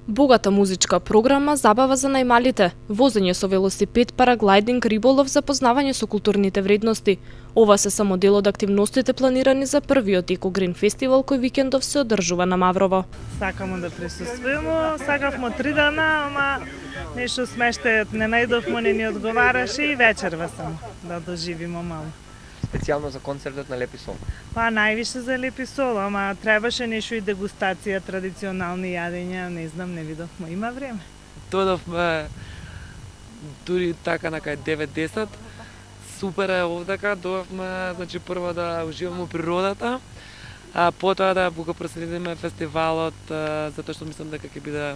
Богата музичка програма, забава за најмалите, возење со велосипед, параглайдинг, риболов за познавање со културните вредности. Ова се само дел од активностите планирани за првиот Еко Грин фестивал кој викендов се одржува на Маврово. Сакамо да присуствуваме, сакавме 3 дана, ама нешто смештајот не најдовме, не ни одговараше и вечерва сам да доживиме мало. Специјално за концертот на Лепи Сол? Па највише за Лепи Сол, ама требаше нешто и дегустација, традиционални јадења, не знам, не видовме, има време. Додовме дури така на кај 9-10. Супер е овдака, додовме, значи прво да уживаме во природата, а потоа да го проследиме фестивалот, затоа што мислам дека ќе биде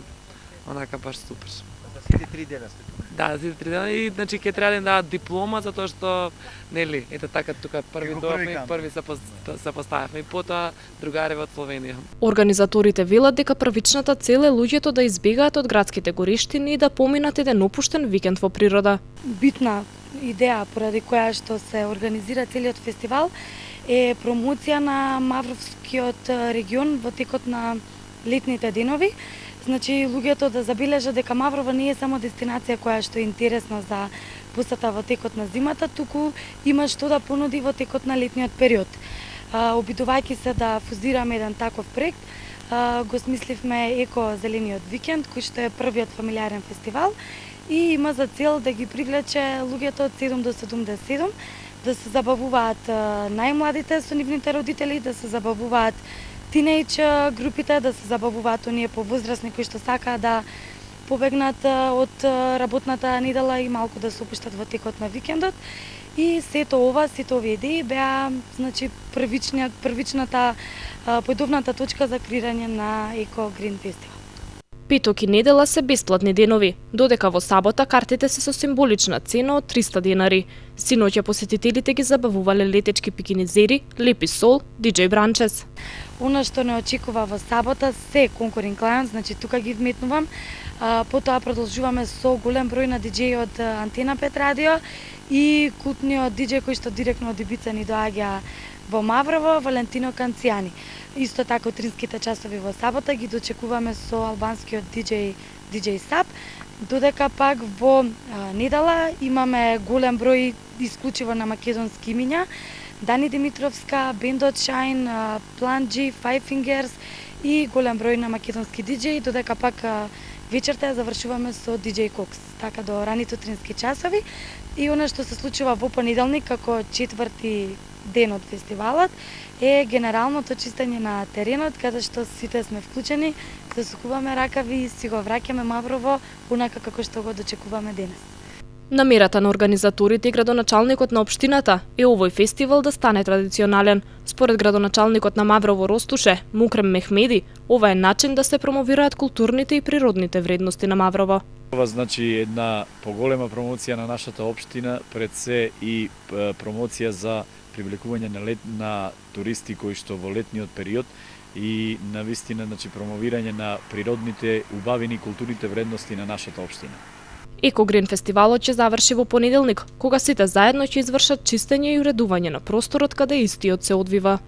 онака баш супер. За сите 3 дена сте тука? Да, за сите 3 дена и значи ќе треба да им дадат диплома затоа што нели, ете така тука први дојавме, први се поставивме и потоа другари од Словенија. Организаторите велат дека првичната цел е луѓето да избегаат од градските гориштини и да поминат еден опуштен викенд во природа. Битна идеја поради која што се организира целиот фестивал е промоција на Мавровскиот регион во текот на летните денови. Значи, луѓето да забележат дека Маврово не е само дестинација која што е интересна за посета во текот на зимата, туку има што да понуди во текот на летниот период. Обидувајќи се да фузираме еден таков проект, го смисливме Еко Зелениот викенд, кој што е првиот фамилиарен фестивал и има за цел да ги привлече луѓето од 7 до 77, да се забавуваат најмладите со нивните родители, да се забавуваат тинејдж групите, да се забавуваат оние повозрасни кои што сакаат да побегнат од работната недела и малку да се опуштат во текот на викендот. И сето овие идеи беа, значи, првичната појдовната точка за креирање на Еко Грин фестивал. Петок и недела се бесплатни денови, додека во сабота картите се со символична цена од 300 денари. Синоќа посетителите ги забавувале летечки пикинизери, Лепи Сол, диџеј Бранчес. Она што не очекува во сабота се конкурент клиент, значи тука ги вметнувам. Потоа продолжуваме со голем број на диџеи од Антена 5 радио и култниот диџеј кој што директно од Ибица ни доаѓа во Маврово, Валентино Канцијани. Исто така утринските часови во сабота ги дочекуваме со албанскиот диџеј Сап, додека пак во недела имаме голем број исклучиво на македонски имиња, Дани Димитровска, бендот Шайн, Планджи, Five Fingers и голем број на македонски диџеи, додека пак вечерта ја завршуваме со диџеј Кокс, така до раните утрински часови. И она што се случува во понеделник како четврти ден од фестивалот е генералното чистење на теренот, каде што сите сме вклучени, засукуваме ракави и си го враќаме Маврово онака како што го дочекуваме денес. Намерата на организаторите и градоначалникот на општината е овој фестивал да стане традиционален. Според градоначалникот на Маврово Ростуше, Мукрем Мехмеди, ова е начин да се промовираат културните и природните вредности на Маврово. Ова значи една поголема промоција на нашата општина, пред се и промоција за привлекување на туристи кои што во летниот период и навистина значи промовирање на природните убавини културните вредности на нашата општина. Еко Грин фестивалот ќе заврши во понеделник, кога сите заедно ќе извршат чистење и уредување на просторот каде истиот се одвива.